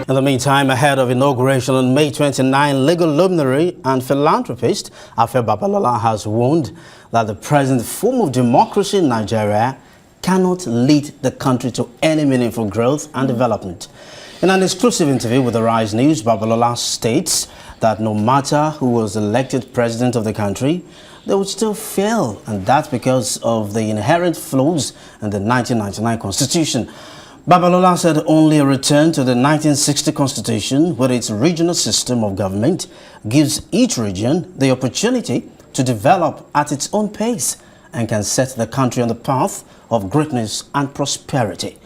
In the meantime, ahead of inauguration on May 29, legal luminary and philanthropist Babalola has warned that the present form of democracy in Nigeria cannot lead the country to any meaningful growth and development. In an exclusive interview with the Rise News, Babalola states that no matter who was elected president of the country, they would still fail, and that's because of the inherent flaws in the 1999 Constitution. Babalola said only a return to the 1960 Constitution with its regional system of government gives each region the opportunity to develop at its own pace and can set the country on the path of greatness and prosperity.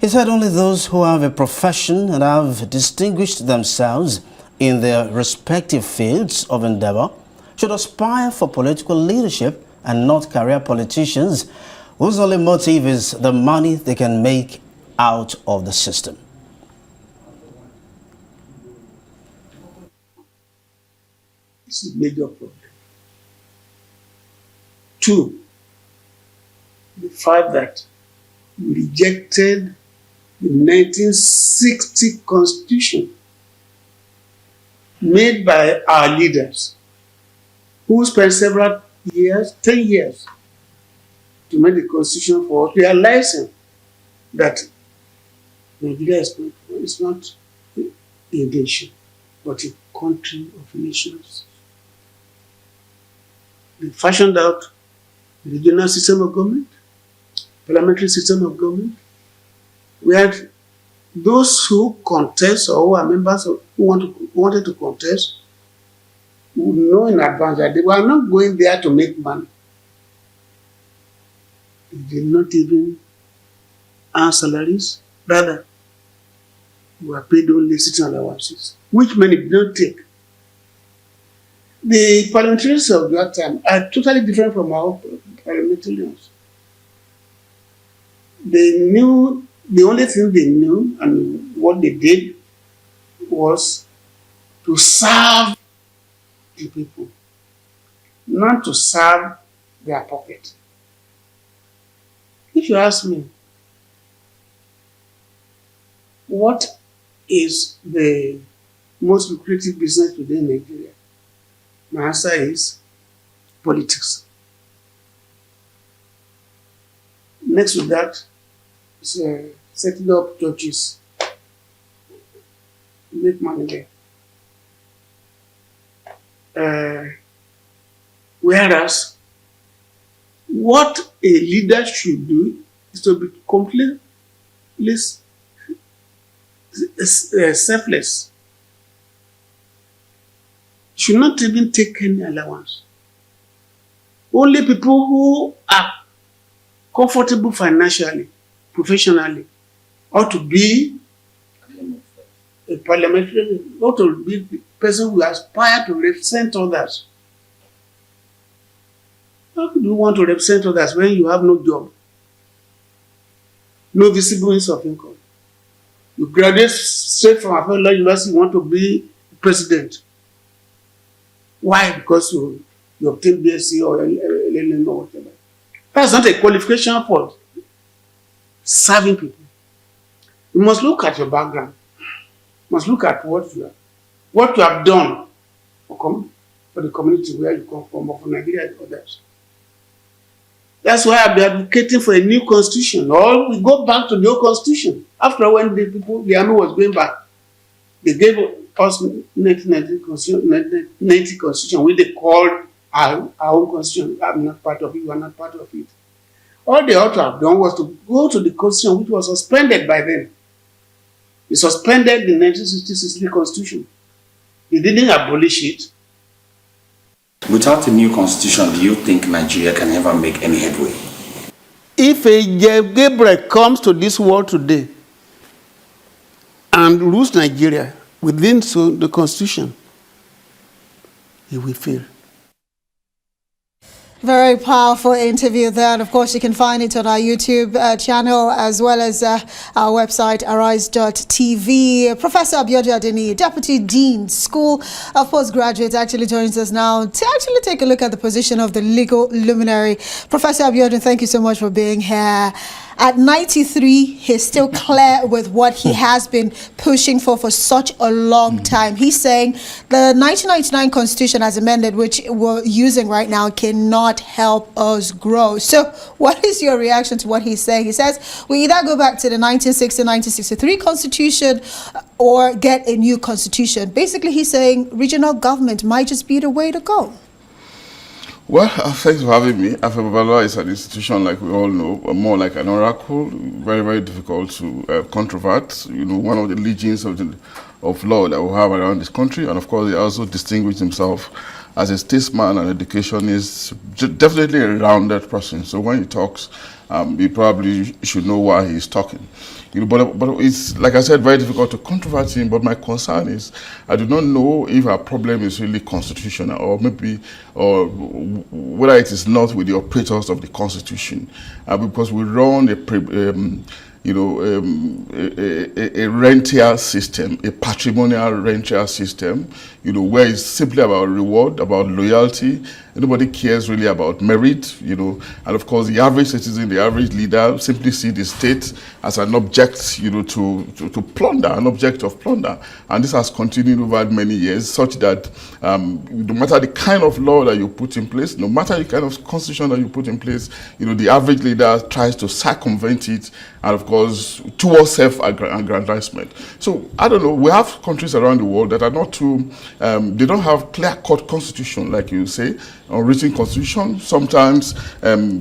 He said only those who have a profession and have distinguished themselves in their respective fields of endeavor should aspire for political leadership and not career politicians whose only motive is the money they can make out of the system. This is a major problem. Two, the fact that we rejected the 1960 Constitution made by our leaders, who spent several years, 10 years, to make the Constitution for us, realizing that Nigeria is not a nation, but a country of nations. They fashioned out the regional system of government, parliamentary system of government, where those who contest or who are members of, who wanted to contest would know in advance that they were not going there to make money. They did not even earn salaries. Rather, we were paid only sitting allowances, which many did not take. The parliamentarians of that time are totally different from our parliamentarians. They knew, the only thing they knew and what they did was to serve the people, not to serve their pocket. If you ask me, what is the most lucrative business today in Nigeria? My answer is politics. Next to that is setting up churches. Make money there. Whereas, what a leader should do is to be completely selfless. Should not even take any allowance. Only people who are comfortable financially, professionally, ought to be a parliamentarian, ought to be the person who aspires to represent others. How could you want to represent others when you have no job, no visible means of income? You graduate straight from Babalola University, you want to be president. Why? Because you obtain BSc or LLM or whatever. That's not a qualification for serving people. You must look at your background. You must look at what you have done for the community where you come from, or for Nigeria and others. That's why I'll be advocating for a new constitution, or we go back to the old constitution. After when the army was going back, they gave us 1990 constitution, which they called our own constitution. I'm not part of it, you are not part of it. All they ought to have done was to go to the constitution, which was suspended by them. They suspended the 1960 constitution. They didn't abolish it. Without a new constitution, do you think Nigeria can ever make any headway? If a Gabriel comes to this world today and rules Nigeria within the constitution, he will fail. Very powerful interview there, and of course you can find it on our YouTube channel as well as our website arise.tv. Professor Abiodun Adeniyi, Deputy Dean, School of Postgraduates, actually joins us now to actually take a look at the position of the legal luminary. Professor Abiodun, thank you so much for being here. at 93, he's still clear with what he has been pushing for such a long time. He's saying the 1999 Constitution as amended, which we're using right now, cannot help us grow. So what is your reaction to what he's saying? He says we either go back to the 1960-1963 Constitution or get a new constitution. Basically, he's saying regional government might just be the way to go. Well, thanks for having me. Babalola is an institution, like we all know, more like an oracle, very, very difficult to controvert. You know, one of the legions of law that we have around this country, and of course, he also distinguished himself as a statesman and educationist, definitely a rounded person. So when he talks, you probably should know why he's talking. You know, but it's, like I said, very difficult to controvert him. But my concern is, I do not know if our problem is really constitutional, or maybe, or whether it is not with the operators of the Constitution, because we run a rentier system, a patrimonial rentier system, you know, where it's simply about reward, about loyalty. Nobody cares really about merit, you know, and of course the average citizen, the average leader simply see the state as an object, you know, to plunder, an object of plunder. And this has continued over many years, such that no matter the kind of law that you put in place, no matter the kind of constitution that you put in place, you know, the average leader tries to circumvent it, and of course towards self-aggrandizement. So I don't know, we have countries around the world that are not too, they don't have clear-cut constitution, like you say, or written constitution, sometimes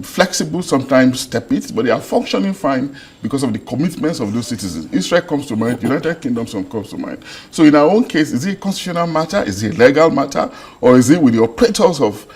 flexible, sometimes tepid, but they are functioning fine because of the commitments of those citizens. Israel comes to mind, United Kingdom comes to mind. So in our own case, is it a constitutional matter, is it a legal matter, or is it with the operators of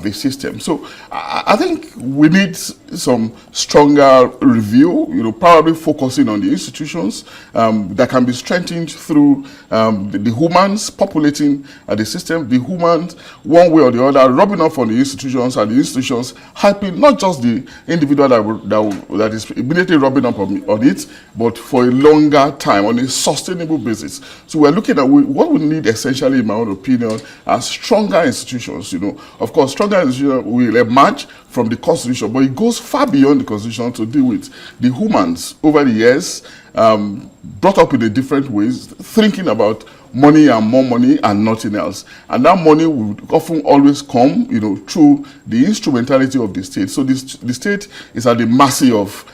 the system? So I think we need some stronger review, you know, probably focusing on the institutions that can be strengthened through the humans populating the system, the humans, one way or the other, rubbing off on the institutions, and the institutions helping not just the individual that is immediately rubbing up on it, but for a longer time, on a sustainable basis. So we're looking at what we need essentially, in my own opinion, are stronger institutions. You know, of course, stronger institutions will emerge from the Constitution, but it goes far beyond the Constitution to deal with the humans over the years, brought up in a different ways, thinking about money and more money and nothing else. And that money would often always come, you know, through the instrumentality of the state. So the state is at the mercy of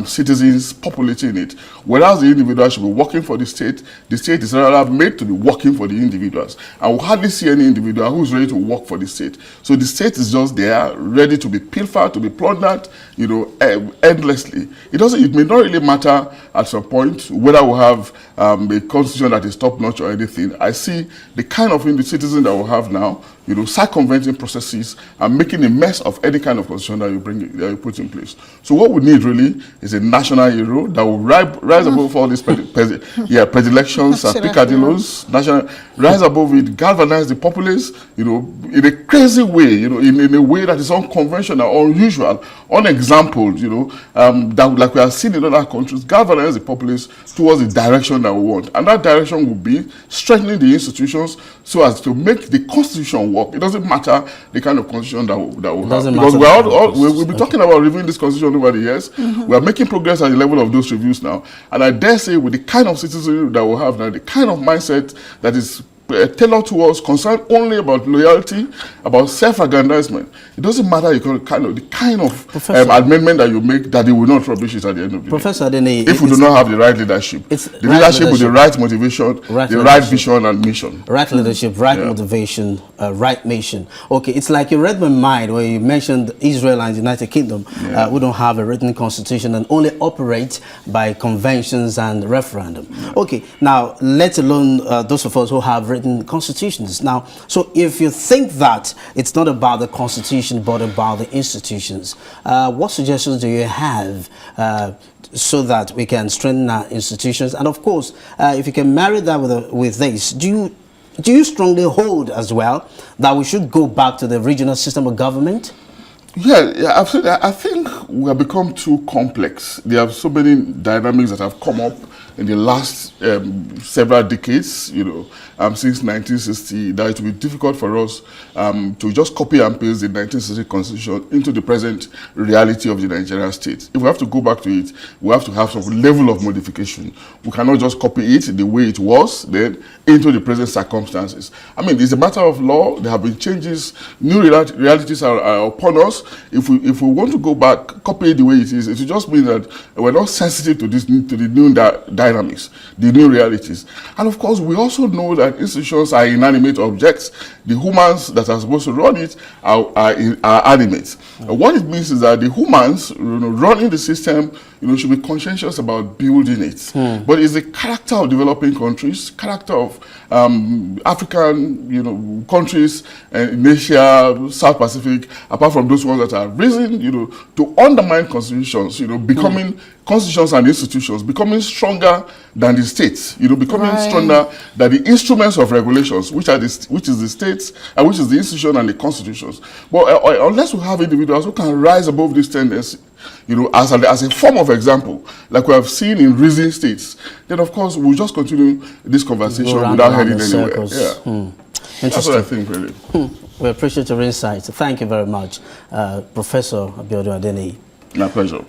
citizens populating it. Whereas the individual should be working for the state is rather made to be working for the individuals. And we hardly see any individual who's ready to work for the state. So the state is just there, ready to be pilfered, to be plundered, you know, endlessly. It may not really matter at some point whether we have a constitution that is top-notch or anything. I see the kind of citizen that we have now, you know, circumventing processes and making a mess of any kind of constitution that you put in place. So what we need really is a national hero that will rise above all these predilections and picadillos, rise above it, galvanize the populace, you know, in a crazy way, you know, in a way that is unconventional, unusual, unexampled, you know, that, like we have seen in other countries, galvanize the populace towards the direction that we want. And that direction will be strengthening the institutions so as to make the Constitution work. It doesn't matter the kind of Constitution that we have. Because we'll be talking about reviewing this Constitution over the years. We are making progress at the level of those reviews now. And I dare say, with the kind of citizenry that we have now, the kind of mindset that is tailored towards, concerned only about loyalty, about self-aggrandizement. It doesn't matter the kind of amendment that you make, that they will not rubbish it at the end of the day. Professor Adeniyi, if we do not have the right leadership, the leadership with the right motivation, the right vision and mission. Right leadership, right motivation, right mission. Okay, it's like you read my mind where you mentioned Israel and the United Kingdom. We don't have a written constitution and only operate by conventions and referendum. Okay, now let alone those of us who have written constitutions. Now, so if you think that it's not about the constitution but about the institutions, what suggestions do you have so that we can strengthen our institutions? And of course, if you can marry that with this, do you strongly hold as well that we should go back to the regional system of government? Yeah, absolutely. I think we have become too complex. There are so many dynamics that have come up in the last several decades, since 1960, that it will be difficult for us to just copy and paste the 1960 constitution into the present reality of the Nigerian state. If we have to go back to it, we have to have some level of modification. We cannot just copy it the way it was then into the present circumstances. I mean, it's a matter of law. There have been changes. New realities are upon us. If we want to go back, copy it the way it is, it will just mean that we're not sensitive to the new dynamics, the new realities. And of course, we also know that institutions are inanimate objects. The humans that are supposed to run it are animate. What it means is that the humans running the system should be conscientious about building it. But it's the character of developing countries, character of African countries in Asia, South Pacific, apart from those ones that are risen to undermine constitutions, becoming constitutions and institutions, becoming stronger than the states, becoming stronger than the instruments of regulations, which is the states, and which is the institution and the constitutions. But unless we have individuals who can rise above this tendency, as a form of example, like we have seen in risen states, then of course we'll just continue this conversation without heading anywhere. Yeah. That's what I think, really. We appreciate your insights. Thank you very much, Professor Abiodun Adeniyi. My pleasure.